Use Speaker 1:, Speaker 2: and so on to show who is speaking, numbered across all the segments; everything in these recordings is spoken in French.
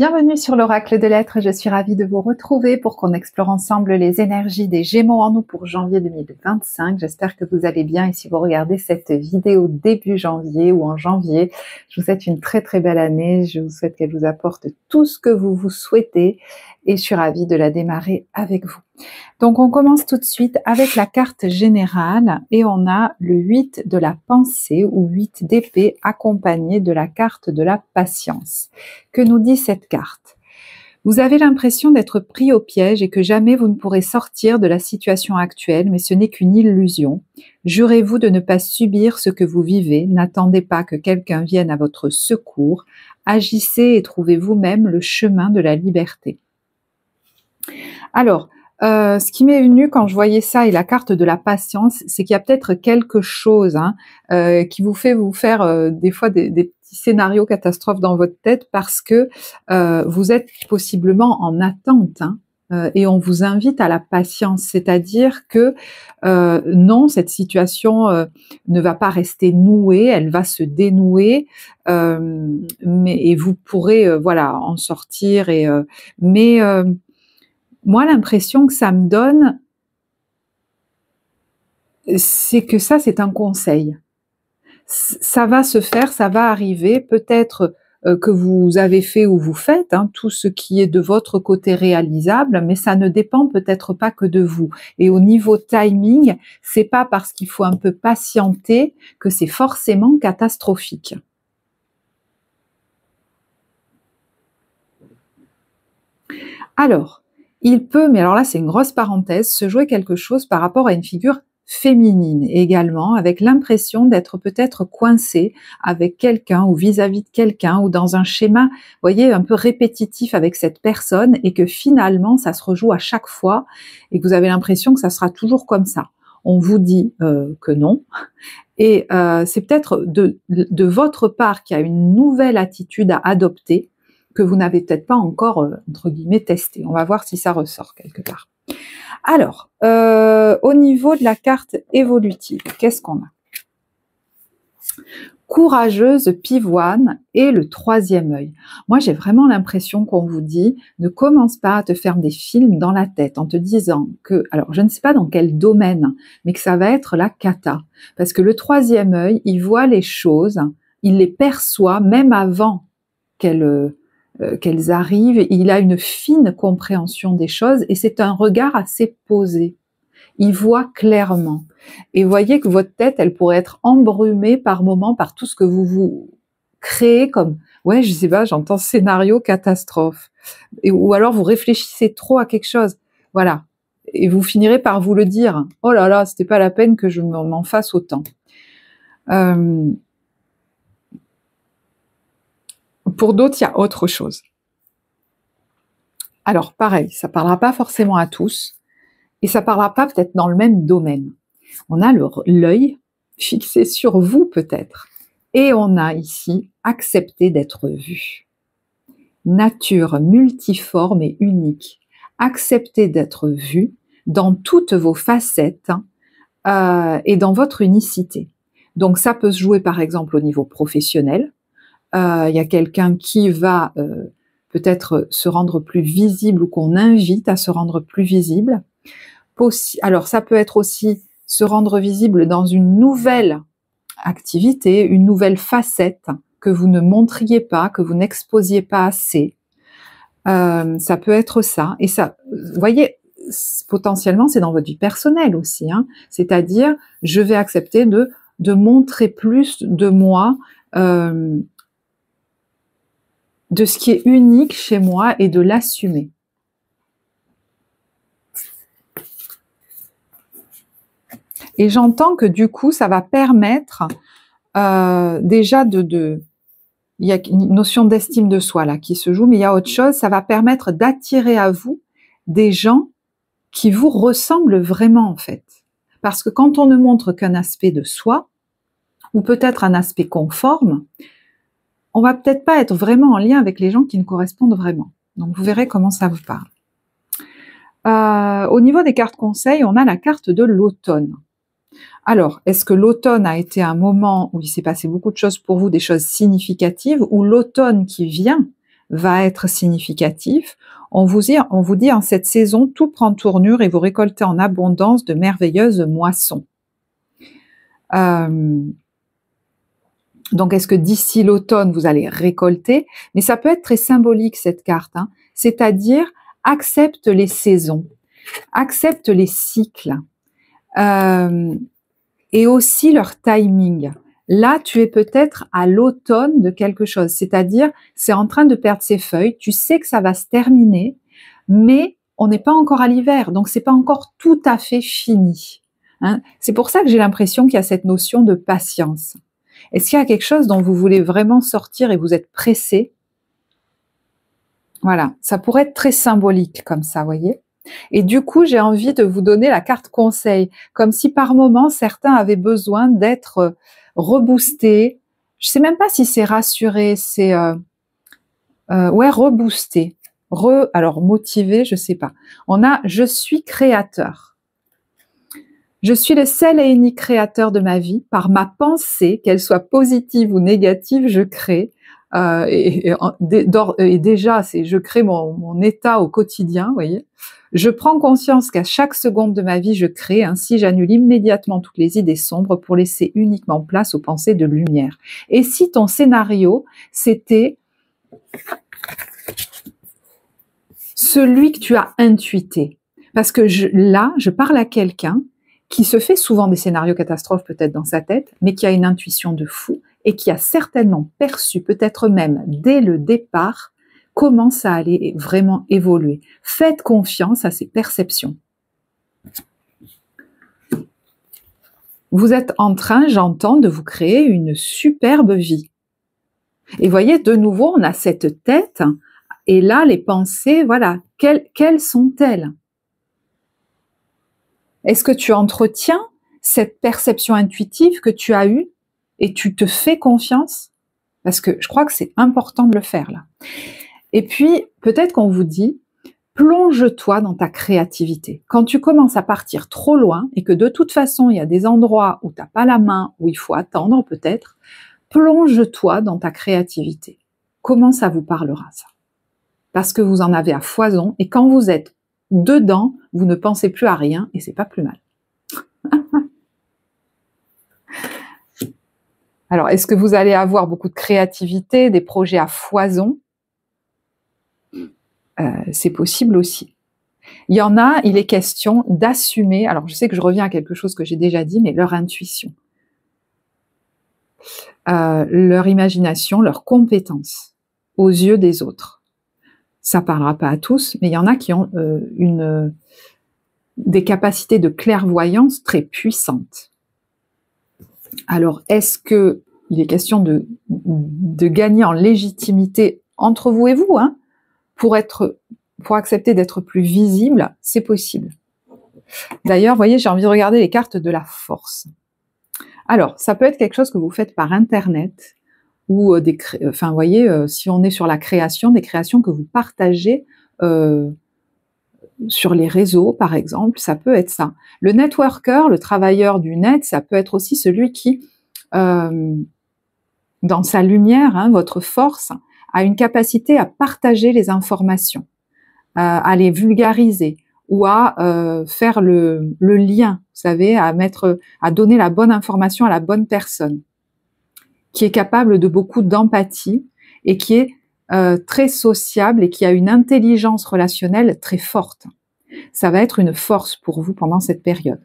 Speaker 1: Bienvenue sur l'Oracle de l'Être, je suis ravie de vous retrouver pour qu'on explore ensemble les énergies des Gémeaux en nous pour janvier 2025. J'espère que vous allez bien et si vous regardez cette vidéo début janvier ou en janvier, je vous souhaite une très très belle année, je vous souhaite qu'elle vous apporte tout ce que vous vous souhaitez et je suis ravie de la démarrer avec vous. Donc on commence tout de suite avec la carte générale et on a le 8 de la pensée ou 8 d'épée accompagné de la carte de la patience. Que nous dit cette carte? Vous avez l'impression d'être pris au piège et que jamais vous ne pourrez sortir de la situation actuelle, mais ce n'est qu'une illusion. Jurez-vous de ne pas subir ce que vous vivez, n'attendez pas que quelqu'un vienne à votre secours, agissez et trouvez vous-même le chemin de la liberté. Alors, ce qui m'est venu quand je voyais ça et la carte de la patience, c'est qu'il y a peut-être quelque chose qui vous fait vous faire des fois des petits scénarios catastrophes dans votre tête parce que vous êtes possiblement en attente et on vous invite à la patience, c'est-à-dire que non, cette situation ne va pas rester nouée, elle va se dénouer, et vous pourrez voilà en sortir moi, l'impression que ça me donne, c'est que ça, c'est un conseil. Ça va se faire, ça va arriver, peut-être que vous avez fait ou vous faites, tout ce qui est de votre côté réalisable, mais ça ne dépend peut-être pas que de vous. Et au niveau timing, c'est pas parce qu'il faut un peu patienter que c'est forcément catastrophique. Alors, il peut, mais alors là c'est une grosse parenthèse, se jouer quelque chose par rapport à une figure féminine également, avec l'impression d'être peut-être coincé avec quelqu'un ou vis-à-vis de quelqu'un ou dans un schéma, vous voyez, un peu répétitif avec cette personne et que finalement ça se rejoue à chaque fois et que vous avez l'impression que ça sera toujours comme ça. On vous dit que non. Et c'est peut-être de votre part qu'il y a une nouvelle attitude à adopter que vous n'avez peut-être pas encore, entre guillemets, testé. On va voir si ça ressort quelque part. Alors, au niveau de la carte évolutive, qu'est-ce qu'on a? Courageuse, pivoine et le troisième œil. Moi, j'ai vraiment l'impression qu'on vous dit, ne commence pas à te faire des films dans la tête en te disant que, alors je ne sais pas dans quel domaine, mais que ça va être la cata. Parce que le troisième œil, il voit les choses, il les perçoit même avant qu'elles arrivent, il a une fine compréhension des choses et c'est un regard assez posé. Il voit clairement. Et voyez que votre tête, elle pourrait être embrumée par moments par tout ce que vous créez comme, ouais, je sais pas, j'entends scénario catastrophe. Ou alors vous réfléchissez trop à quelque chose. Voilà. Et vous finirez par vous le dire. Oh là là, c'était pas la peine que je m'en fasse autant. Pour d'autres, il y a autre chose. Alors, pareil, ça parlera pas forcément à tous. Et ça parlera pas peut-être dans le même domaine. On a l'œil fixé sur vous peut-être. Et on a ici accepté d'être vu. Nature multiforme et unique. Accepter d'être vu dans toutes vos facettes et dans votre unicité. Donc ça peut se jouer par exemple au niveau professionnel. Il y a quelqu'un qui va peut-être se rendre plus visible ou qu'on invite à se rendre plus visible. Alors ça peut être aussi se rendre visible dans une nouvelle activité, une nouvelle facette que vous ne montriez pas, que vous n'exposiez pas assez. Ça peut être ça. Et ça, vous voyez, potentiellement c'est dans votre vie personnelle aussi. C'est-à-dire, je vais accepter de montrer plus de moi, de ce qui est unique chez moi et de l'assumer. Et j'entends que du coup, ça va permettre déjà il y a une notion d'estime de soi là qui se joue, mais il y a autre chose, ça va permettre d'attirer à vous des gens qui vous ressemblent vraiment en fait. Parce que quand on ne montre qu'un aspect de soi, ou peut-être un aspect conforme, on va peut-être pas être vraiment en lien avec les gens qui nous correspondent vraiment. Donc vous verrez comment ça vous parle. Au niveau des cartes conseils, on a la carte de l'automne. Alors, est-ce que l'automne a été un moment où il s'est passé beaucoup de choses pour vous, des choses significatives, ou l'automne qui vient va être significatif. On vous dit en cette saison, tout prend tournure et vous récoltez en abondance de merveilleuses moissons. Donc, est-ce que d'ici l'automne, vous allez récolter? Mais ça peut être très symbolique, cette carte, hein. C'est-à-dire, accepte les saisons, accepte les cycles, et aussi leur timing. Là, tu es peut-être à l'automne de quelque chose, c'est-à-dire, c'est en train de perdre ses feuilles, tu sais que ça va se terminer, mais on n'est pas encore à l'hiver, donc c'est pas encore tout à fait fini, hein. C'est pour ça que j'ai l'impression qu'il y a cette notion de patience. Est-ce qu'il y a quelque chose dont vous voulez vraiment sortir et vous êtes pressé? Voilà, ça pourrait être très symbolique comme ça, voyez. Et du coup, j'ai envie de vous donner la carte conseil, comme si par moment, certains avaient besoin d'être reboostés. Je sais même pas si c'est rassuré, c'est ouais, reboosté. Alors motivé, je sais pas. On a « Je suis créateur ». Je suis le seul et unique créateur de ma vie. Par ma pensée, qu'elle soit positive ou négative, je crée. Et déjà, je crée mon état au quotidien, vous voyez. Je prends conscience qu'à chaque seconde de ma vie, je crée. Ainsi, j'annule immédiatement toutes les idées sombres pour laisser uniquement place aux pensées de lumière. Et si ton scénario, c'était celui que tu as intuité, parce que là, je parle à quelqu'un qui se fait souvent des scénarios catastrophes peut-être dans sa tête, mais qui a une intuition de fou et qui a certainement perçu, peut-être même dès le départ, comment ça allait vraiment évoluer. Faites confiance à ces perceptions. Vous êtes en train, j'entends, de vous créer une superbe vie. Et voyez, de nouveau, on a cette tête, et là, les pensées, voilà, quelles sont-elles ? Est-ce que tu entretiens cette perception intuitive que tu as eue et tu te fais confiance? Parce que je crois que c'est important de le faire là. Et puis, peut-être qu'on vous dit, plonge-toi dans ta créativité. Quand tu commences à partir trop loin et que de toute façon, il y a des endroits où tu n'as pas la main, où il faut attendre peut-être, plonge-toi dans ta créativité. Comment ça vous parlera ça? Parce que vous en avez à foison et quand vous êtes dedans, vous ne pensez plus à rien et c'est pas plus mal. Alors, est-ce que vous allez avoir beaucoup de créativité, des projets à foison? C'est possible aussi. Il y en a, il est question d'assumer, alors je sais que je reviens à quelque chose que j'ai déjà dit, mais leur intuition, leur imagination, leur compétence aux yeux des autres. Ça parlera pas à tous, mais il y en a qui ont des capacités de clairvoyance très puissantes. Alors, est-ce que il est question de gagner en légitimité entre vous et vous, hein, pour accepter d'être plus visible? C'est possible. D'ailleurs, vous voyez, j'ai envie de regarder les cartes de la force. Alors, ça peut être quelque chose que vous faites par Internet, ou enfin, vous voyez, si on est sur la création, des créations que vous partagez sur les réseaux, par exemple, ça peut être ça. Le networker, le travailleur du net, ça peut être aussi celui qui, dans sa lumière, hein, votre force, a une capacité à partager les informations, à les vulgariser, ou à faire le lien, vous savez, à donner la bonne information à la bonne personne, qui est capable de beaucoup d'empathie et qui est très sociable et qui a une intelligence relationnelle très forte. Ça va être une force pour vous pendant cette période.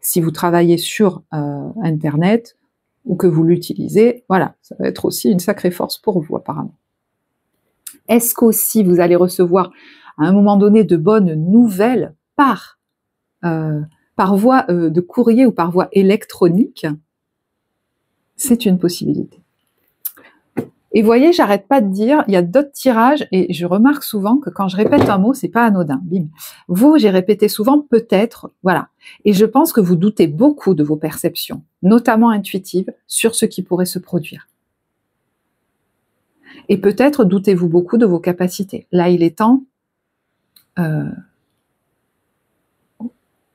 Speaker 1: Si vous travaillez sur Internet ou que vous l'utilisez, voilà, ça va être aussi une sacrée force pour vous apparemment. Est-ce qu'aussi vous allez recevoir à un moment donné de bonnes nouvelles par voie de courrier ou par voie électronique? C'est une possibilité. Et voyez, j'arrête pas de dire, il y a d'autres tirages, et je remarque souvent que quand je répète un mot, c'est pas anodin. Bim. Vous, j'ai répété souvent peut-être, voilà. Et je pense que vous doutez beaucoup de vos perceptions, notamment intuitives, sur ce qui pourrait se produire. Et peut-être doutez-vous beaucoup de vos capacités. Là, il est temps de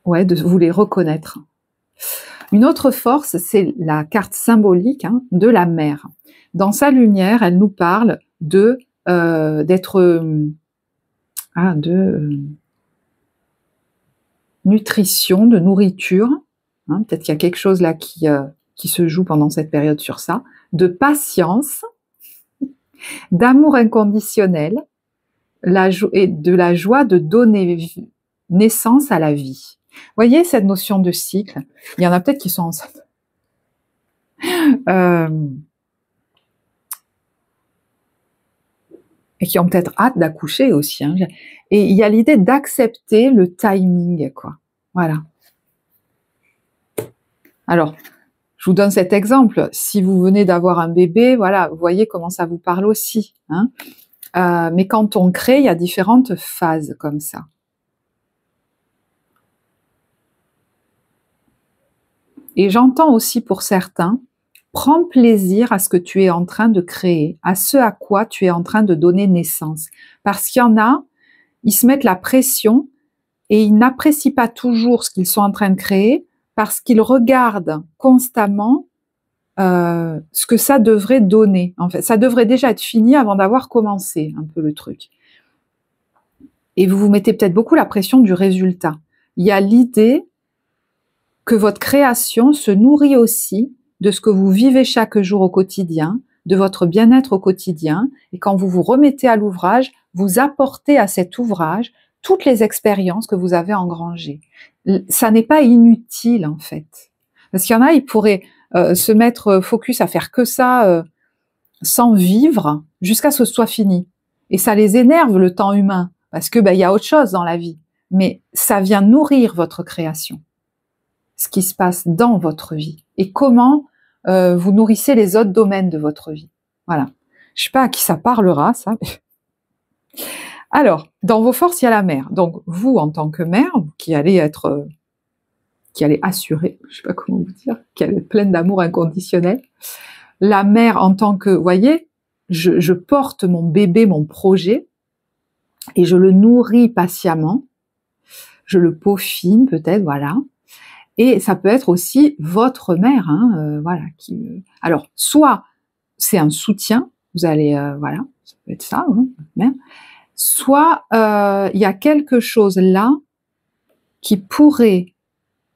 Speaker 1: vous les reconnaître. Une autre force, c'est la carte symbolique, hein, de la mer. Dans sa lumière, elle nous parle de de nutrition, de nourriture, hein, peut-être qu'il y a quelque chose là qui se joue pendant cette période sur ça, de patience, d'amour inconditionnel, et de la joie de donner naissance à la vie. Vous voyez cette notion de cycle? Il y en a peut-être qui sont enceintes. Et qui ont peut-être hâte d'accoucher aussi. Hein. Et il y a l'idée d'accepter le timing, quoi. Voilà. Alors, je vous donne cet exemple. Si vous venez d'avoir un bébé, voilà, vous voyez comment ça vous parle aussi. Hein. Mais quand on crée, il y a différentes phases comme ça. Et j'entends aussi pour certains, prends plaisir à ce que tu es en train de créer, à ce à quoi tu es en train de donner naissance. Parce qu'il y en a, ils se mettent la pression et ils n'apprécient pas toujours ce qu'ils sont en train de créer parce qu'ils regardent constamment ce que ça devrait donner. En fait, ça devrait déjà être fini avant d'avoir commencé un peu le truc. Et vous vous mettez peut-être beaucoup la pression du résultat. Il y a l'idée que votre création se nourrit aussi de ce que vous vivez chaque jour au quotidien, de votre bien-être au quotidien, et quand vous vous remettez à l'ouvrage, vous apportez à cet ouvrage toutes les expériences que vous avez engrangées. Ça n'est pas inutile en fait. Parce qu'il y en a, ils pourraient se mettre focus à faire que ça sans vivre jusqu'à ce que ce soit fini. Et ça les énerve le temps humain, parce que y a autre chose dans la vie. Mais ça vient nourrir votre création, ce qui se passe dans votre vie et comment vous nourrissez les autres domaines de votre vie. Voilà. Je sais pas à qui ça parlera, ça. Alors, dans vos forces, il y a la mère. Donc, vous, en tant que mère, qui allez assurer, je sais pas comment vous dire, qui allez être pleine d'amour inconditionnel. La mère, en tant que, vous voyez, je porte mon bébé, mon projet, et je le nourris patiemment. Je le peaufine, peut-être, voilà. Et ça peut être aussi votre mère, hein, voilà. Alors, soit c'est un soutien, vous allez, voilà, ça peut être ça, hein, mère. Soit il y a quelque chose là qui pourrait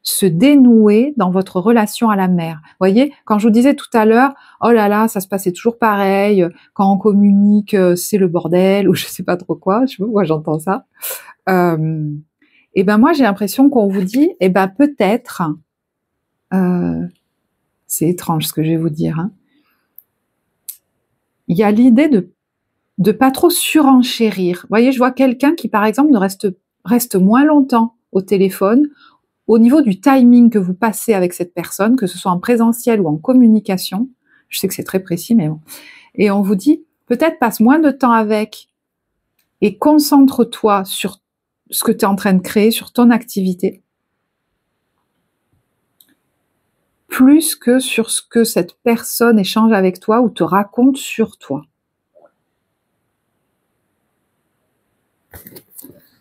Speaker 1: se dénouer dans votre relation à la mère. Vous voyez, quand je vous disais tout à l'heure, oh là là, ça se passait toujours pareil, quand on communique, c'est le bordel, ou je sais pas trop quoi, je sais pas pourquoi j'entends ça. Et moi j'ai l'impression qu'on vous dit, peut-être, c'est étrange ce que je vais vous dire, hein. Il y a l'idée de pas trop surenchérir. Vous voyez, je vois quelqu'un qui, par exemple, reste moins longtemps au téléphone, au niveau du timing que vous passez avec cette personne, que ce soit en présentiel ou en communication. Je sais que c'est très précis, mais bon. Et on vous dit, peut-être passe moins de temps avec et concentre-toi sur ce que tu es en train de créer, sur ton activité, plus que sur ce que cette personne échange avec toi ou te raconte sur toi.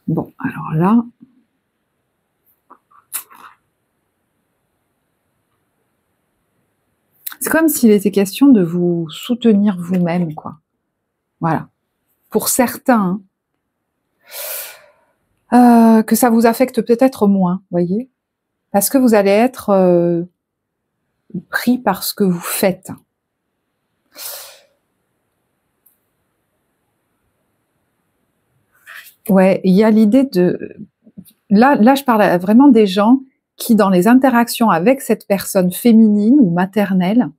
Speaker 1: Bon, alors là, c'est comme s'il était question de vous soutenir vous-même, quoi. Voilà. Pour certains, que ça vous affecte peut-être moins, voyez, parce que vous allez être pris par ce que vous faites. Ouais, il y a l'idée de... Là, je parle vraiment des gens qui, dans les interactions avec cette personne féminine ou maternelle,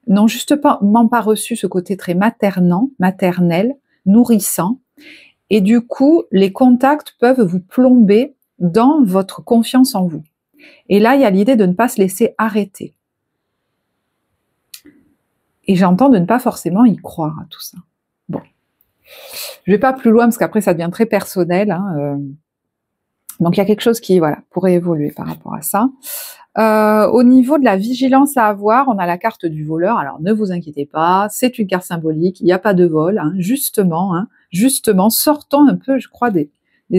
Speaker 1: n'ont justement pas reçu ce côté très maternel, nourrissant, et du coup, les contacts peuvent vous plomber dans votre confiance en vous. Et là, il y a l'idée de ne pas se laisser arrêter. Et j'entends de ne pas forcément y croire à tout ça. Bon. Je vais pas plus loin parce qu'après ça devient très personnel. Hein, donc il y a quelque chose qui, voilà, pourrait évoluer par rapport à ça. Au niveau de la vigilance à avoir, on a la carte du voleur. Alors ne vous inquiétez pas, c'est une carte symbolique, il n'y a pas de vol, hein, justement, sortons un peu, je crois, des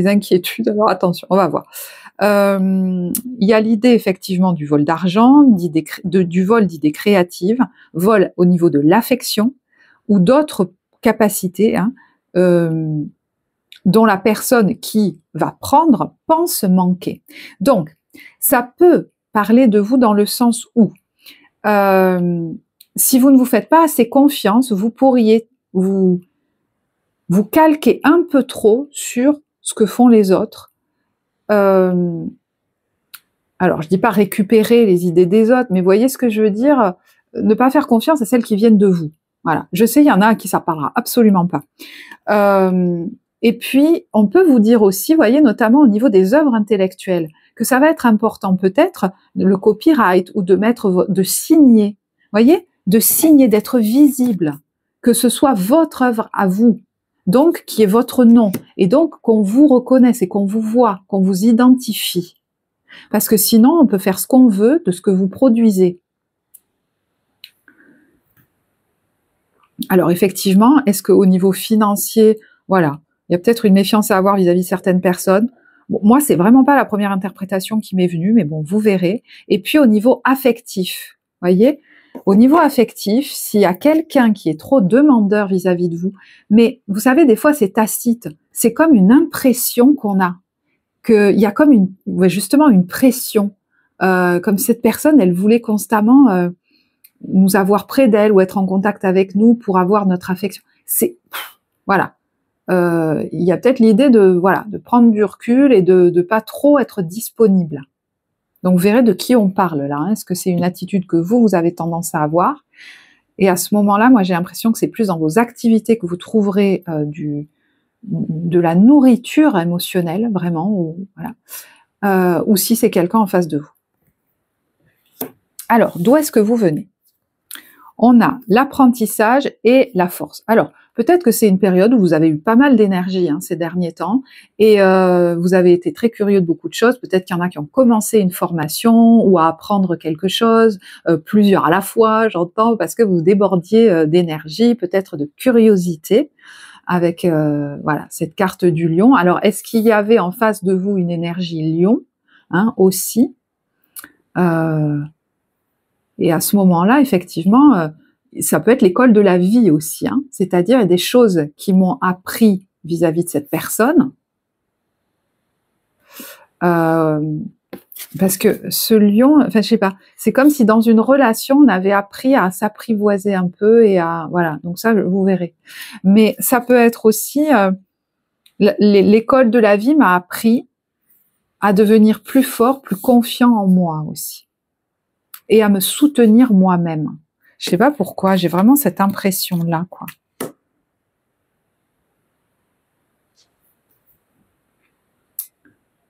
Speaker 1: inquiétudes. Alors attention, on va voir. Il y a l'idée effectivement du vol d'argent, du vol d'idées créatives, vol au niveau de l'affection ou d'autres capacités, hein, dont la personne qui va prendre pense manquer. Donc, ça peut parler de vous dans le sens où, si vous ne vous faites pas assez confiance, vous pourriez vous calquer un peu trop sur ce que font les autres. Alors, je dis pas récupérer les idées des autres, mais voyez ce que je veux dire, ne pas faire confiance à celles qui viennent de vous. Voilà. Je sais, il y en a à qui ça parlera absolument pas. Et puis, on peut vous dire aussi, voyez, notamment au niveau des œuvres intellectuelles, que ça va être important peut-être le copyright ou de signer, voyez, de signer, d'être visible, que ce soit votre œuvre à vous, donc qui est votre nom, et donc qu'on vous reconnaisse et qu'on vous voit, qu'on vous identifie. Parce que sinon, on peut faire ce qu'on veut de ce que vous produisez. Alors effectivement, est-ce qu'au niveau financier, voilà, il y a peut-être une méfiance à avoir vis-à-vis de certaines personnes. Bon, moi, c'est vraiment pas la première interprétation qui m'est venue, mais bon, vous verrez. Et puis au niveau affectif, voyez, au niveau affectif, s'il y a quelqu'un qui est trop demandeur vis-à-vis de vous, mais vous savez, des fois c'est tacite, c'est comme une impression qu'on a, qu'il y a comme justement une pression, comme cette personne, elle voulait constamment nous avoir près d'elle ou être en contact avec nous pour avoir notre affection. Voilà. Il y a peut-être l'idée de prendre du recul et de pas trop être disponible. Donc vous verrez de qui on parle là. Est-ce que c'est une attitude que vous avez tendance à avoir? Et à ce moment-là, moi j'ai l'impression que c'est plus dans vos activités que vous trouverez de la nourriture émotionnelle, vraiment, ou si c'est quelqu'un en face de vous. Alors, d'où est-ce que vous venez? On a l'apprentissage et la force. Alors, peut-être que c'est une période où vous avez eu pas mal d'énergie ces derniers temps et vous avez été très curieux de beaucoup de choses. Peut-être qu'il y en a qui ont commencé une formation ou à apprendre quelque chose, plusieurs à la fois, j'entends, parce que vous débordiez d'énergie, peut-être de curiosité avec cette carte du lion. Alors, est-ce qu'il y avait en face de vous une énergie lion aussi et à ce moment-là, effectivement, ça peut être l'école de la vie aussi. C'est-à-dire, il y a des choses qui m'ont appris vis-à-vis de cette personne. Parce que ce lion, enfin, je sais pas, c'est comme si dans une relation, on avait appris à s'apprivoiser un peu et à... Voilà, donc ça, vous verrez. Mais ça peut être aussi... l'école de la vie m'a appris à devenir plus fort, plus confiant en moi aussi. Et à me soutenir moi-même. Je sais pas pourquoi, j'ai vraiment cette impression-là, quoi.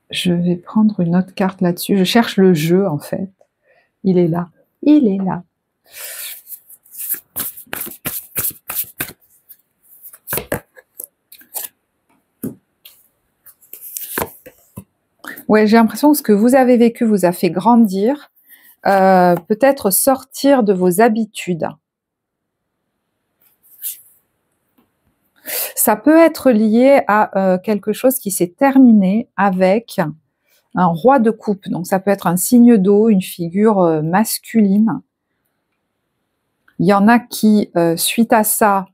Speaker 1: Je vais prendre une autre carte là-dessus. Je cherche le jeu, en fait. Il est là. Il est là. Ouais, j'ai l'impression que ce que vous avez vécu vous a fait grandir. Peut-être sortir de vos habitudes. Ça peut être lié à quelque chose qui s'est terminé avec un roi de coupe. Donc ça peut être un signe d'eau, une figure masculine. Il y en a qui, suite à ça,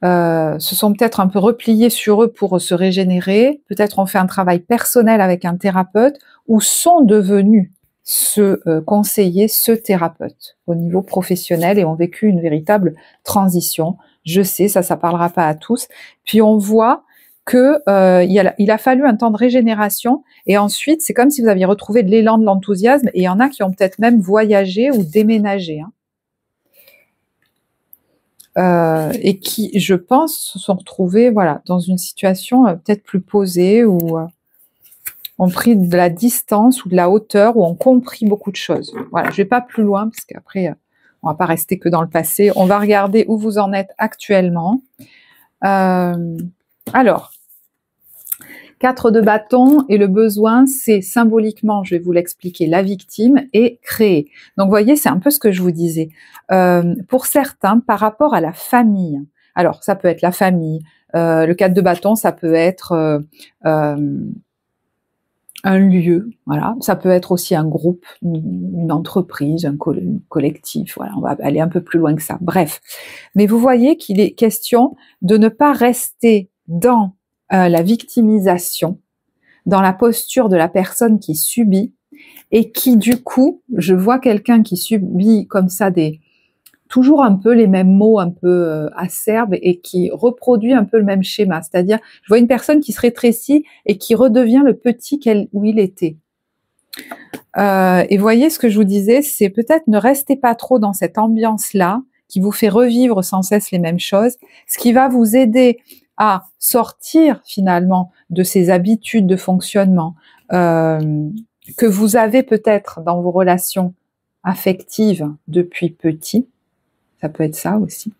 Speaker 1: se sont peut-être un peu repliés sur eux pour se régénérer. Peut-être ont fait un travail personnel avec un thérapeute ou sont devenus ce conseiller, ce thérapeute au niveau professionnel et ont vécu une véritable transition. Je sais, ça parlera pas à tous. Puis on voit que il a fallu un temps de régénération et ensuite c'est comme si vous aviez retrouvé de l'élan, de l'enthousiasme et il y en a qui ont peut-être même voyagé ou déménagé. Et qui, je pense, se sont retrouvés dans une situation peut-être plus posée ou ont pris de la distance ou de la hauteur ou ont compris beaucoup de choses. Voilà, je vais pas plus loin parce qu'après, on va pas rester que dans le passé. On va regarder où vous en êtes actuellement. Alors, 4 de bâton et le besoin, c'est symboliquement, je vais vous l'expliquer, la victime et créer. Donc, vous voyez, c'est un peu ce que je vous disais. Pour certains, par rapport à la famille, alors ça peut être la famille, le 4 de bâton, ça peut être un lieu, voilà. Ça peut être aussi un groupe, une entreprise, un collectif, voilà. On va aller un peu plus loin que ça. Bref. Mais vous voyez qu'il est question de ne pas rester dans la victimisation, dans la posture de la personne qui subit et qui, du coup, je vois quelqu'un qui subit comme ça toujours un peu les mêmes mots un peu acerbes et qui reproduit un peu le même schéma. C'est-à-dire, je vois une personne qui se rétrécit et qui redevient le petit où il était. Et voyez ce que je vous disais, c'est peut-être ne restez pas trop dans cette ambiance-là qui vous fait revivre sans cesse les mêmes choses, ce qui va vous aider à sortir finalement de ces habitudes de fonctionnement que vous avez peut-être dans vos relations affectives depuis petit. Ça peut être ça aussi.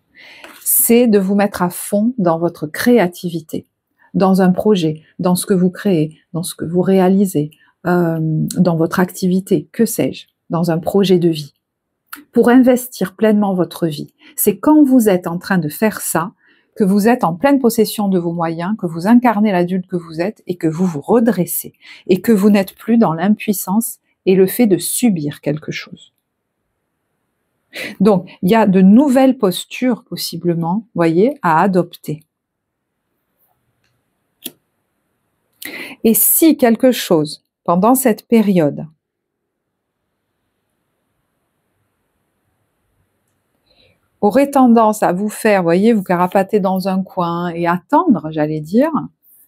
Speaker 1: C'est de vous mettre à fond dans votre créativité, dans un projet, dans ce que vous créez, dans ce que vous réalisez, dans votre activité, que sais-je, dans un projet de vie, pour investir pleinement votre vie. C'est quand vous êtes en train de faire ça, que vous êtes en pleine possession de vos moyens, que vous incarnez l'adulte que vous êtes et que vous vous redressez, et que vous n'êtes plus dans l'impuissance et le fait de subir quelque chose. Donc, il y a de nouvelles postures, possiblement, voyez, à adopter. Et si quelque chose, pendant cette période, aurait tendance à vous faire, voyez, vous carapater dans un coin et attendre, j'allais dire,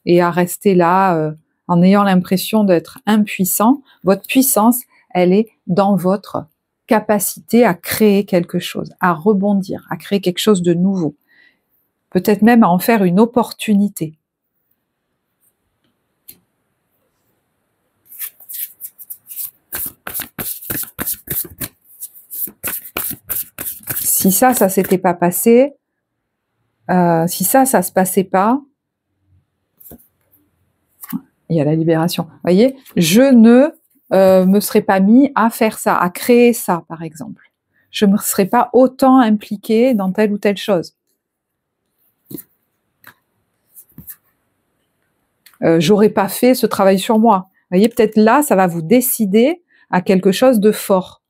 Speaker 1: et à rester là en ayant l'impression d'être impuissant, votre puissance, elle est dans votre capacité à créer quelque chose, à rebondir, à créer quelque chose de nouveau. Peut-être même à en faire une opportunité. Si ça s'était pas passé, si ça se passait pas, il y a la libération. Vous voyez, je ne me serais pas mis à faire ça, à créer ça, par exemple. Je ne me serais pas autant impliquée dans telle ou telle chose. J'aurais pas fait ce travail sur moi. Vous voyez, peut-être là, ça va vous décider à quelque chose de fort.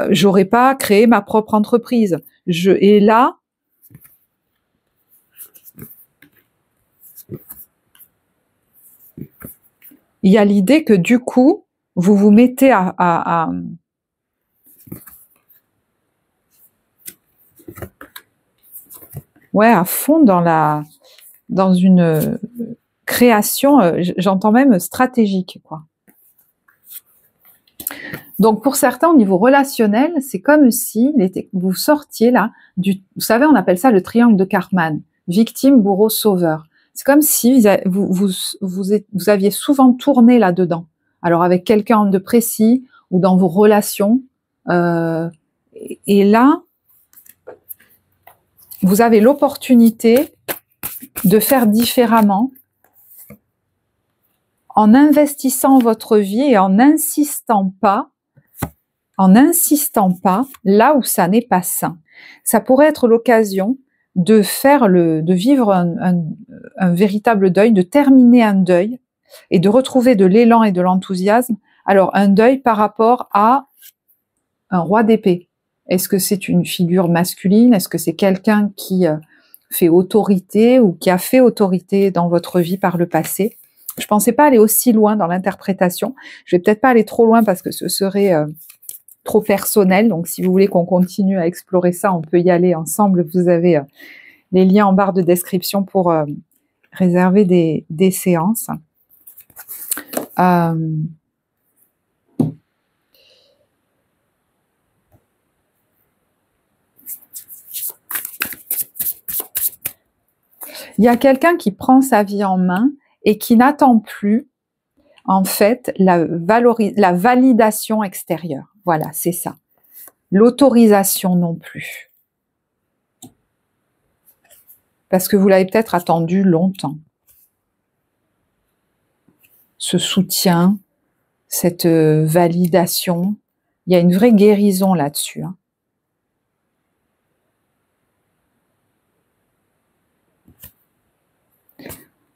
Speaker 1: J'aurais pas créé ma propre entreprise. Et là, il y a l'idée que du coup, vous vous mettez à fond dans une création, j'entends même stratégique, quoi. Donc pour certains, au niveau relationnel, c'est comme si vous sortiez là vous savez, on appelle ça le triangle de Karpman, victime, bourreau, sauveur. C'est comme si vous aviez souvent tourné là-dedans. Alors avec quelqu'un de précis ou dans vos relations. Et là, vous avez l'opportunité de faire différemment en investissant votre vie et en n'insistant pas là où ça n'est pas sain. Ça pourrait être l'occasion de vivre un véritable deuil, de terminer un deuil et de retrouver de l'élan et de l'enthousiasme. Alors, un deuil par rapport à un roi d'épée. Est-ce que c'est une figure masculine? Est-ce que c'est quelqu'un qui fait autorité ou qui a fait autorité dans votre vie par le passé? Je pensais pas aller aussi loin dans l'interprétation. Je vais peut-être pas aller trop loin parce que ce serait trop personnel. Donc, si vous voulez qu'on continue à explorer ça, on peut y aller ensemble. Vous avez les liens en barre de description pour réserver des séances. Il y a quelqu'un qui prend sa vie en main et qui n'attend plus, en fait, la validation extérieure. Voilà, c'est ça. L'autorisation non plus. Parce que vous l'avez peut-être attendu longtemps. Ce soutien, cette validation, il y a une vraie guérison là-dessus. Hein.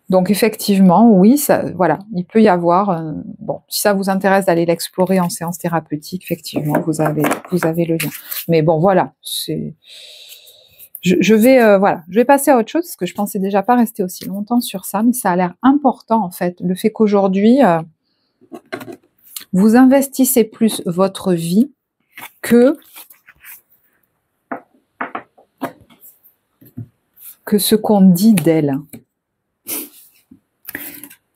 Speaker 1: Donc effectivement, oui, ça, voilà, il peut y avoir. Bon, si ça vous intéresse d'aller l'explorer en séance thérapeutique, effectivement, vous avez le lien. Mais bon, voilà, c'est. Je vais voilà, je vais passer à autre chose parce que je pensais déjà pas rester aussi longtemps sur ça, mais ça a l'air important en fait, le fait qu'aujourd'hui vous investissez plus votre vie que ce qu'on dit d'elle.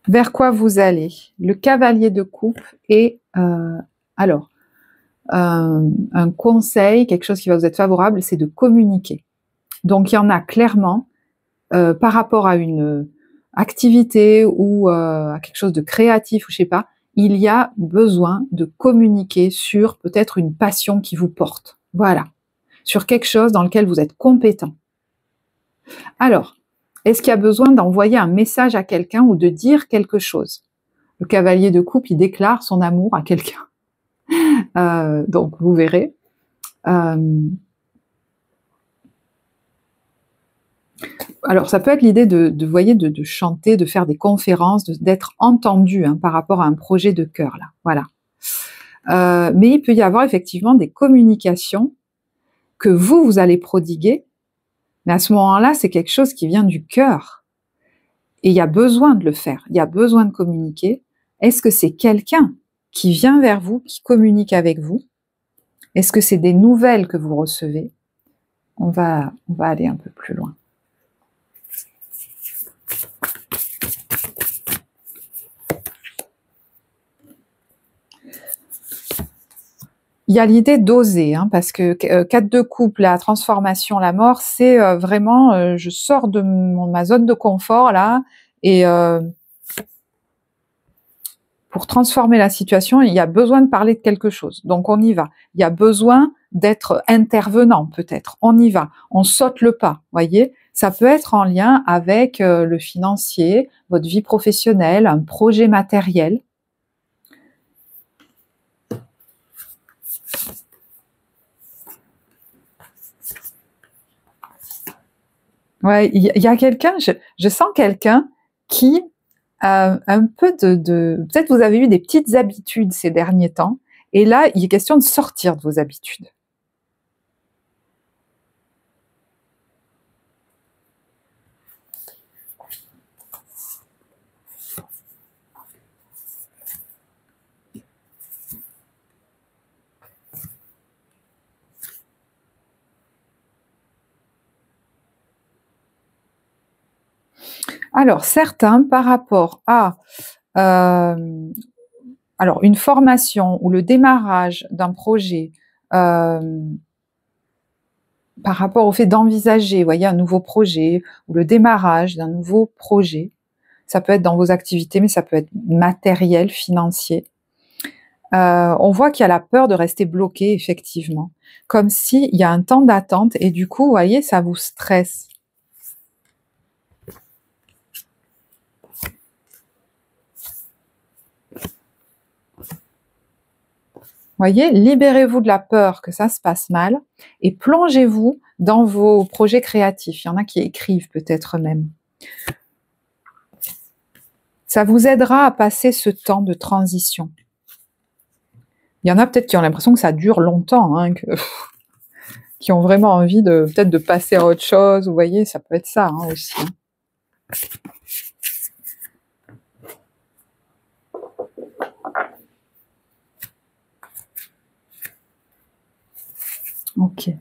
Speaker 1: Vers quoi vous allez? Le cavalier de coupe et alors un conseil, quelque chose qui va vous être favorable, c'est de communiquer. Donc il y en a clairement par rapport à une activité ou à quelque chose de créatif ou je sais pas, il y a besoin de communiquer sur peut-être une passion qui vous porte. Voilà, sur quelque chose dans lequel vous êtes compétent. Alors, est-ce qu'il y a besoin d'envoyer un message à quelqu'un ou de dire quelque chose? Le cavalier de coupe, il déclare son amour à quelqu'un. Donc, vous verrez. Alors, ça peut être l'idée de chanter, de faire des conférences, d'être entendu par rapport à un projet de cœur, là. Voilà. Mais il peut y avoir effectivement des communications que vous allez prodiguer, mais à ce moment-là, c'est quelque chose qui vient du cœur. Et il y a besoin de le faire, il y a besoin de communiquer. Est-ce que c'est quelqu'un qui vient vers vous, qui communique avec vous? Est-ce que c'est des nouvelles que vous recevez? On va aller un peu plus loin. Il y a l'idée d'oser, parce que 4 de coupe, la transformation, la mort, c'est vraiment, je sors de ma zone de confort là, et pour transformer la situation, il y a besoin de parler de quelque chose. Donc on y va. Il y a besoin d'être intervenant peut-être. On y va. On saute le pas, voyez. Ça peut être en lien avec le financier, votre vie professionnelle, un projet matériel. Ouais, il y a quelqu'un, je sens quelqu'un qui a un peu peut-être vous avez eu des petites habitudes ces derniers temps, et là, il est question de sortir de vos habitudes. Alors, certains, par rapport à alors une formation ou le démarrage d'un projet, par rapport au fait d'envisager, voyez, un nouveau projet ou le démarrage d'un nouveau projet, ça peut être dans vos activités, mais ça peut être matériel, financier. On voit qu'il y a la peur de rester bloqué, effectivement, comme s'il y a un temps d'attente et du coup, vous voyez, ça vous stresse. Voyez, libérez-vous de la peur que ça se passe mal et plongez-vous dans vos projets créatifs. Il y en a qui écrivent peut-être même. Ça vous aidera à passer ce temps de transition. Il y en a peut-être qui ont l'impression que ça dure longtemps, qui ont vraiment envie peut-être de passer à autre chose. Vous voyez, ça peut être ça aussi. Ok.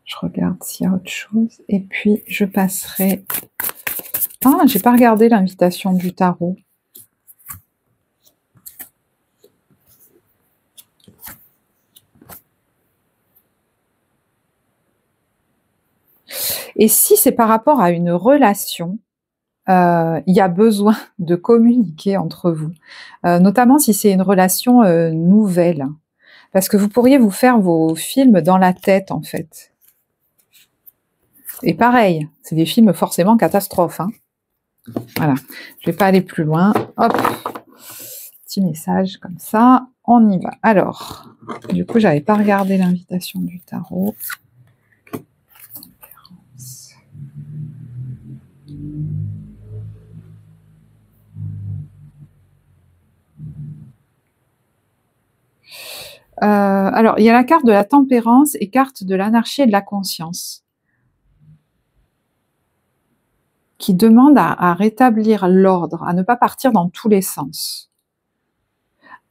Speaker 1: Je regarde s'il y a autre chose. Et puis, je passerai... Ah, j'ai pas regardé l'invitation du tarot. Et si c'est par rapport à une relation, il y a besoin de communiquer entre vous, notamment si c'est une relation nouvelle, parce que vous pourriez vous faire vos films dans la tête, en fait. Et pareil, c'est des films forcément catastrophes. Voilà, je vais pas aller plus loin. Hop, petit message comme ça, on y va. Alors, du coup, j'avais pas regardé l'invitation du tarot. Alors, il y a la carte de la tempérance et carte de l'anarchie et de la conscience, qui demande à rétablir l'ordre, à ne pas partir dans tous les sens,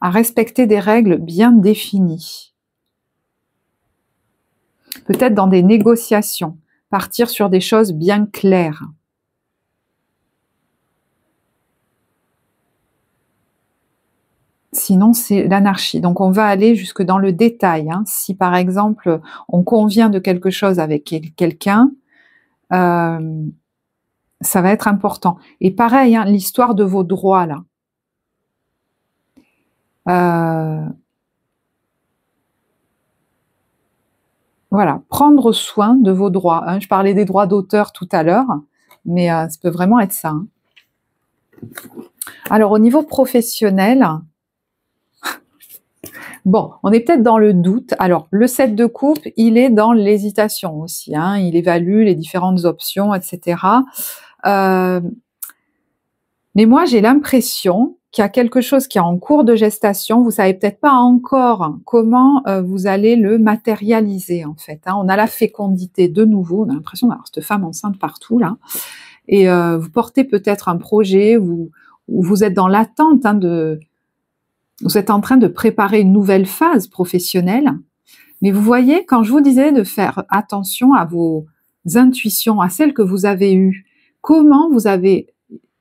Speaker 1: à respecter des règles bien définies. Peut-être dans des négociations, partir sur des choses bien claires. Sinon, c'est l'anarchie. Donc, on va aller jusque dans le détail. Hein. Si, par exemple, on convient de quelque chose avec quelqu'un, ça va être important. Et pareil, hein, l'histoire de vos droits, là. Voilà, prendre soin de vos droits. Hein. Je parlais des droits d'auteur tout à l'heure, mais ça peut vraiment être ça. Hein. Alors, au niveau professionnel, bon, on est peut-être dans le doute. Alors, le 7 de coupe, il est dans l'hésitation aussi. Hein. Il évalue les différentes options, etc. Mais moi, j'ai l'impression qu'il y a quelque chose qui est en cours de gestation. Vous savez peut-être pas encore comment vous allez le matérialiser, en fait. Hein. On a la fécondité de nouveau. On a l'impression d'avoir cette femme enceinte partout, là. Et vous portez peut-être un projet où vous êtes dans l'attente, hein, vous êtes en train de préparer une nouvelle phase professionnelle. Mais vous voyez, quand je vous disais de faire attention à vos intuitions, à celles que vous avez eues, comment vous avez,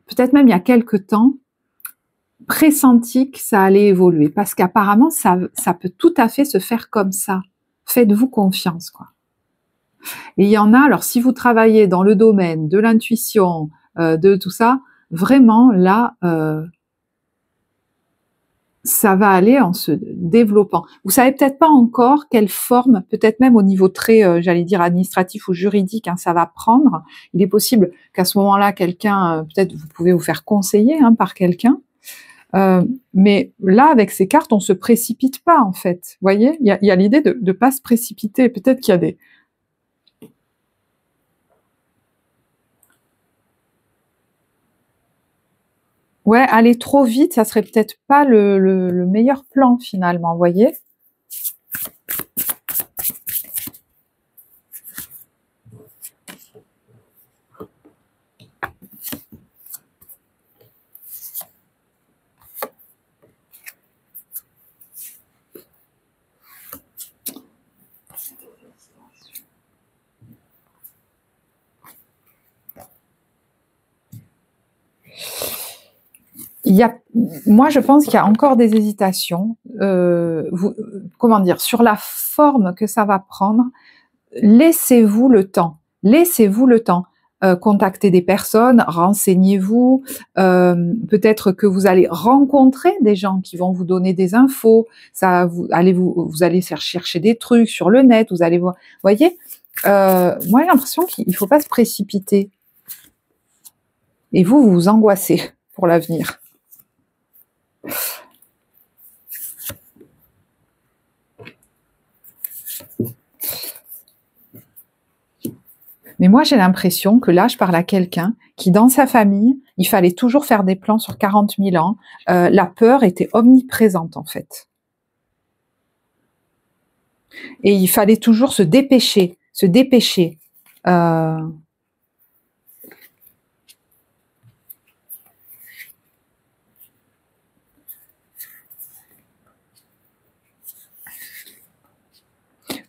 Speaker 1: peut-être même il y a quelque temps, pressenti que ça allait évoluer. Parce qu'apparemment, ça peut tout à fait se faire comme ça. Faites-vous confiance, quoi. Et il y en a, alors si vous travaillez dans le domaine de l'intuition, de tout ça, vraiment là, ça va aller en se développant. Vous savez peut-être pas encore quelle forme, peut-être même au niveau très, j'allais dire administratif ou juridique, hein, ça va prendre. Il est possible qu'à ce moment-là, quelqu'un, peut-être vous pouvez vous faire conseiller, hein, par quelqu'un. Mais là, avec ces cartes, on se précipite pas, en fait. Vous voyez, il y a l'idée de ne pas se précipiter. Peut-être qu'il y a des... Ouais, aller trop vite, ça serait peut-être pas le meilleur plan, finalement, vous voyez. Moi, je pense qu'il y a encore des hésitations. Comment dire, sur la forme que ça va prendre. Laissez-vous le temps. Laissez-vous le temps. Contactez des personnes, renseignez-vous. Peut-être que vous allez rencontrer des gens qui vont vous donner des infos. Vous allez faire chercher des trucs sur le net. Vous allez voir. Vous voyez, moi j'ai l'impression qu'il ne faut pas se précipiter. Et vous vous angoissez pour l'avenir. Mais moi, j'ai l'impression que là, je parle à quelqu'un qui, dans sa famille, il fallait toujours faire des plans sur 40 000 ans. La peur était omniprésente, en fait. Et il fallait toujours se dépêcher, se dépêcher.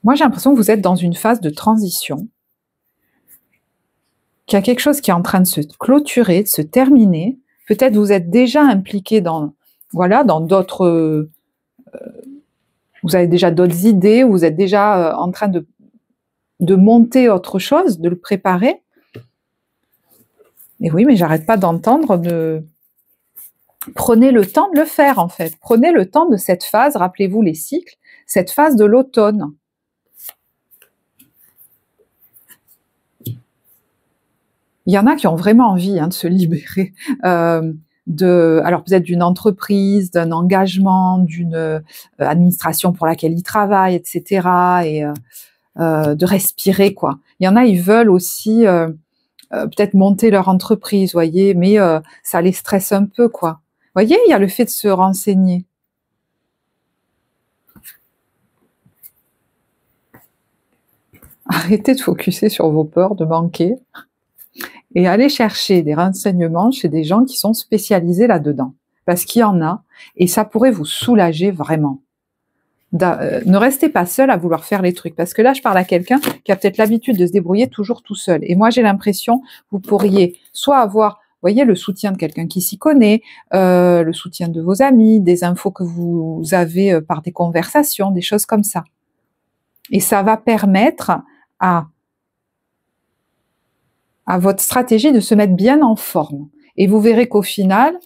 Speaker 1: Moi, j'ai l'impression que vous êtes dans une phase de transition, qu'il y a quelque chose qui est en train de se clôturer, de se terminer. Peut-être vous êtes déjà impliqué dans d'autres... vous avez déjà d'autres idées, vous êtes déjà en train de monter autre chose, de le préparer. Et oui, mais j'arrête pas d'entendre Prenez le temps de le faire, en fait. Prenez le temps de cette phase, rappelez-vous les cycles, cette phase de l'automne. Il y en a qui ont vraiment envie, hein, de se libérer alors peut-être d'une entreprise, d'un engagement, d'une administration pour laquelle ils travaillent, etc. Et de respirer, quoi. Il y en a, ils veulent aussi peut-être monter leur entreprise, voyez, mais ça les stresse un peu, quoi. Voyez, il y a le fait de se renseigner. Arrêtez de focuser sur vos peurs de manquer et allez chercher des renseignements chez des gens qui sont spécialisés là-dedans. Parce qu'il y en a, et ça pourrait vous soulager vraiment. Ne restez pas seul à vouloir faire les trucs. Parce que là, je parle à quelqu'un qui a peut-être l'habitude de se débrouiller toujours tout seul. Et moi, j'ai l'impression que vous pourriez soit avoir, vous voyez, le soutien de quelqu'un qui s'y connaît, le soutien de vos amis, des infos que vous avez par des conversations, des choses comme ça. Et ça va permettre à votre stratégie de se mettre bien en forme. Et vous verrez qu'au final,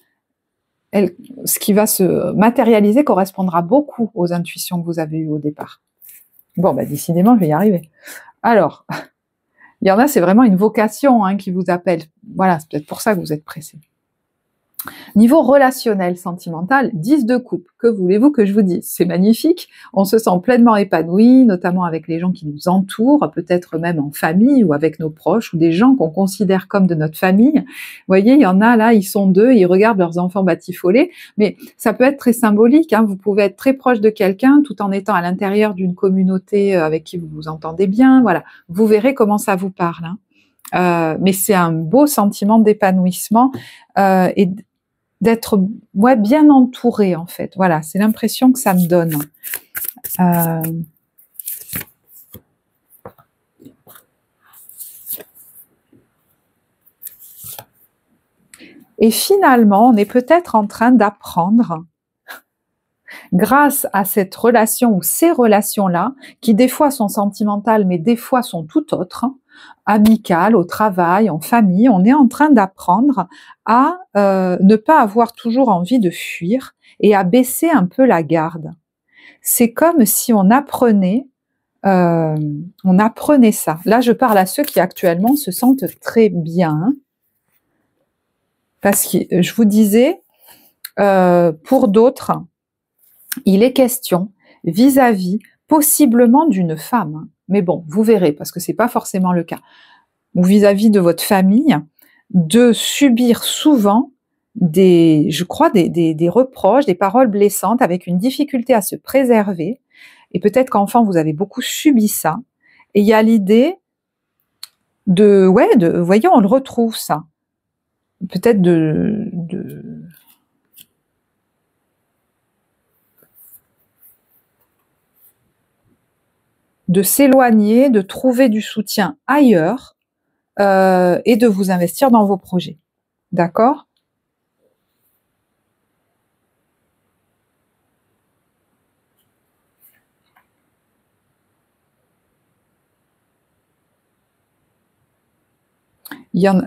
Speaker 1: ce qui va se matérialiser correspondra beaucoup aux intuitions que vous avez eues au départ. Bon, bah, décidément, je vais y arriver. Alors, il y en a, c'est vraiment une vocation qui vous appelle. Voilà, c'est peut-être pour ça que vous êtes pressé. Niveau relationnel, sentimental, 10 de coupe. Que voulez-vous que je vous dise? C'est magnifique. On se sent pleinement épanoui, notamment avec les gens qui nous entourent, peut-être même en famille ou avec nos proches ou des gens qu'on considère comme de notre famille. Vous voyez, il y en a là, ils sont deux, ils regardent leurs enfants batifoler, mais ça peut être très symbolique. Vous pouvez être très proche de quelqu'un tout en étant à l'intérieur d'une communauté avec qui vous vous entendez bien. Voilà, vous verrez comment ça vous parle. Mais c'est un beau sentiment d'épanouissement et d'être bien entouré en fait. Voilà, c'est l'impression que ça me donne. Et finalement, on est peut-être en train d'apprendre, grâce à cette relation ou ces relations-là, qui des fois sont sentimentales, mais des fois sont tout autres, amicales, au travail, en famille, on est en train d'apprendre à ne pas avoir toujours envie de fuir et à baisser un peu la garde. C'est comme si on apprenait ça. Là, je parle à ceux qui actuellement se sentent très bien, parce que je vous disais, pour d'autres, il est question vis-à-vis possiblement d'une femme, mais bon, vous verrez, parce que c'est pas forcément le cas, ou vis-à-vis de votre famille, de subir souvent des reproches, des paroles blessantes, avec une difficulté à se préserver, et peut-être qu'enfant vous avez beaucoup subi ça, et il y a l'idée voyons, on le retrouve ça, peut-être de s'éloigner, de trouver du soutien ailleurs et de vous investir dans vos projets. D'accord ?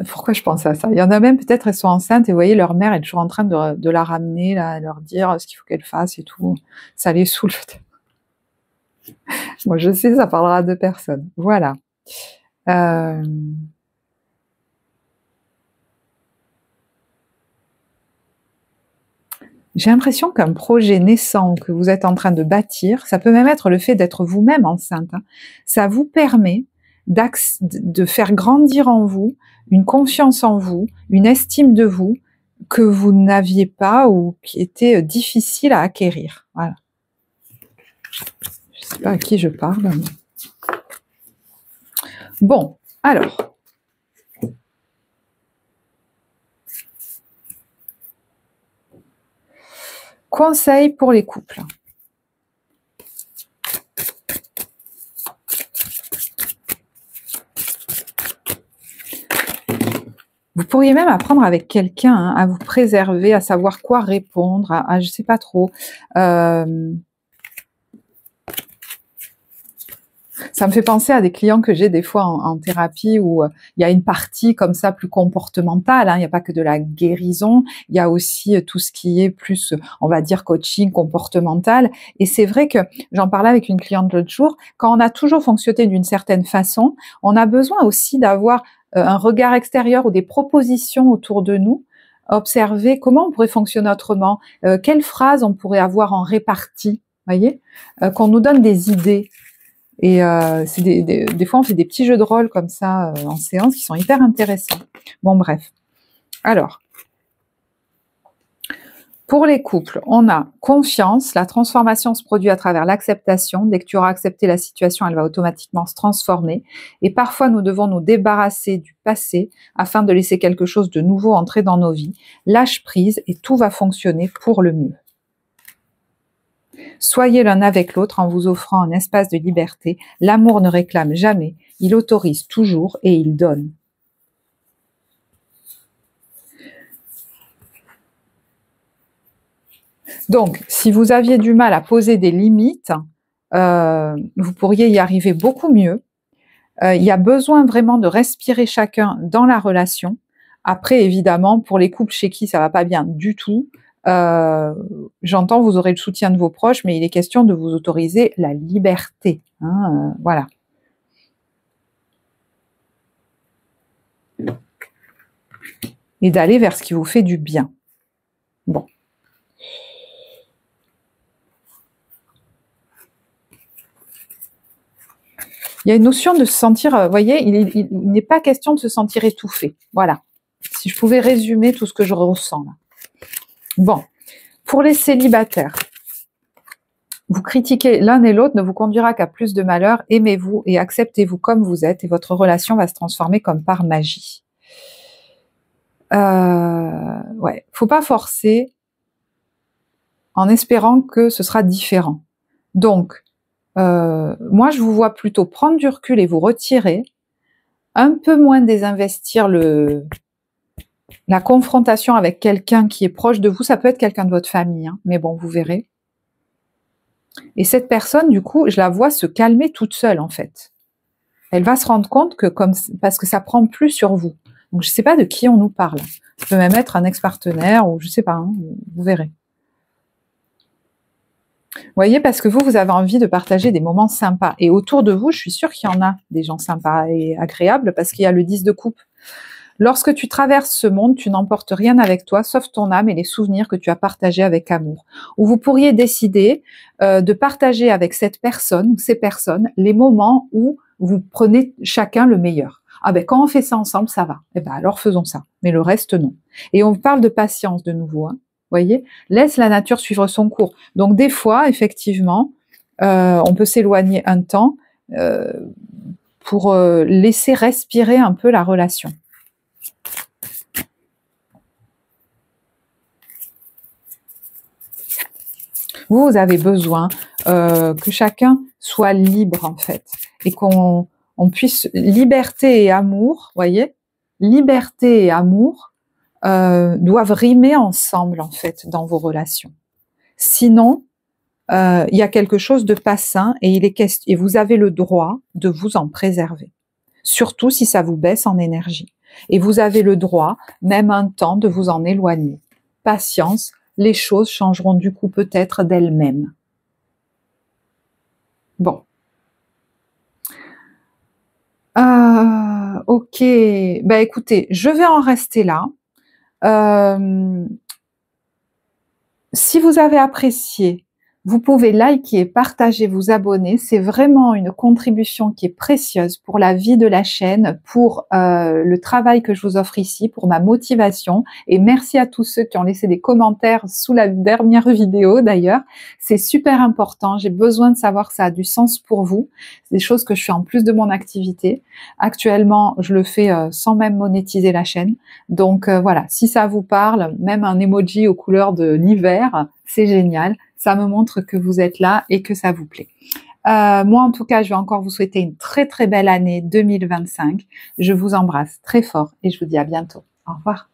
Speaker 1: Pourquoi je pense à ça? Il y en a même, peut-être, elles sont enceintes et vous voyez, leur mère est toujours en train de la ramener, là, leur dire ce qu'il faut qu'elle fasse et tout. Ça les saoule. Moi, je sais, ça parlera à 2 personnes. Voilà. J'ai l'impression qu'un projet naissant que vous êtes en train de bâtir, ça peut même être le fait d'être vous-même enceinte, ça vous permet de faire grandir en vous une confiance en vous, une estime de vous que vous n'aviez pas ou qui était difficile à acquérir. Voilà. Je ne sais pas à qui je parle. Bon, alors. Conseil pour les couples. Vous pourriez même apprendre avec quelqu'un à vous préserver, à savoir quoi répondre, à je sais pas trop. Ça me fait penser à des clients que j'ai des fois en thérapie où il y a une partie comme ça plus comportementale, il n'y a pas que de la guérison, il y a aussi tout ce qui est plus, on va dire, coaching comportemental. Et c'est vrai que, j'en parlais avec une cliente l'autre jour, quand on a toujours fonctionné d'une certaine façon, on a besoin aussi d'avoir un regard extérieur ou des propositions autour de nous, observer comment on pourrait fonctionner autrement, quelles phrases on pourrait avoir en répartie, voyez, qu'on nous donne des idées. Et c'est des fois, on fait des petits jeux de rôle comme ça en séance qui sont hyper intéressants. Bon, bref. Alors, Pour les couples, on a confiance, la transformation se produit à travers l'acceptation. Dès que tu auras accepté la situation, elle va automatiquement se transformer. Et parfois, nous devons nous débarrasser du passé afin de laisser quelque chose de nouveau entrer dans nos vies. Lâche prise et tout va fonctionner pour le mieux. Soyez l'un avec l'autre en vous offrant un espace de liberté. L'amour ne réclame jamais, il autorise toujours et il donne. Donc, si vous aviez du mal à poser des limites, vous pourriez y arriver beaucoup mieux. Il y a besoin vraiment de respirer chacun dans la relation. Après, évidemment, pour les couples chez qui ça va pas bien du tout, j'entends, vous aurez le soutien de vos proches, mais il est question de vous autoriser la liberté. Hein, voilà. Et d'aller vers ce qui vous fait du bien. Bon. Il y a une notion de se sentir, vous voyez, il n'est pas question de se sentir étouffé. Voilà. Si je pouvais résumer tout ce que je ressens là. Bon. Pour les célibataires, vous critiquer l'un et l'autre ne vous conduira qu'à plus de malheur. Aimez-vous et acceptez-vous comme vous êtes et votre relation va se transformer comme par magie. Ouais, faut pas forcer en espérant que ce sera différent. Donc, moi, je vous vois plutôt prendre du recul et vous retirer, un peu moins désinvestir la confrontation avec quelqu'un qui est proche de vous. Ça peut être quelqu'un de votre famille, hein, mais bon, vous verrez. Et cette personne, du coup, je la vois se calmer toute seule, en fait. Elle va se rendre compte que, parce que ça prend plus sur vous. Donc, je ne sais pas de qui on nous parle. Ça peut même être un ex-partenaire ou je ne sais pas, hein, vous verrez. Vous voyez, parce que vous avez envie de partager des moments sympas. Et autour de vous, je suis sûre qu'il y en a des gens sympas et agréables parce qu'il y a le 10 de coupe. Lorsque tu traverses ce monde, tu n'emportes rien avec toi, sauf ton âme et les souvenirs que tu as partagés avec amour. Ou vous pourriez décider de partager avec cette personne ou ces personnes les moments où vous prenez chacun le meilleur. Ah ben quand on fait ça ensemble, ça va. Eh ben alors faisons ça. Mais le reste, non. Et on parle de patience de nouveau, hein. Voyez, laisse la nature suivre son cours. Donc des fois, effectivement, on peut s'éloigner un temps pour laisser respirer un peu la relation. Vous avez besoin que chacun soit libre en fait et qu'on puisse liberté et amour, voyez, liberté et amour doivent rimer ensemble en fait dans vos relations. Sinon, il y a quelque chose de pas sain et et vous avez le droit de vous en préserver. Surtout si ça vous baisse en énergie. Et vous avez le droit, même un temps, de vous en éloigner. Patience, les choses changeront du coup peut-être d'elles-mêmes. Bon. Ok. Ben écoutez, je vais en rester là. Si vous avez apprécié, vous pouvez liker, partager, vous abonner. C'est vraiment une contribution qui est précieuse pour la vie de la chaîne, pour le travail que je vous offre ici, pour ma motivation. Et merci à tous ceux qui ont laissé des commentaires sous la dernière vidéo d'ailleurs. C'est super important. J'ai besoin de savoir que ça a du sens pour vous. C'est des choses que je fais en plus de mon activité. Actuellement, je le fais sans même monétiser la chaîne. Donc voilà, si ça vous parle, même un emoji aux couleurs de l'hiver, c'est génial. Ça me montre que vous êtes là et que ça vous plaît. Moi, en tout cas, je vais encore vous souhaiter une très très belle année 2025. Je vous embrasse très fort et je vous dis à bientôt. Au revoir.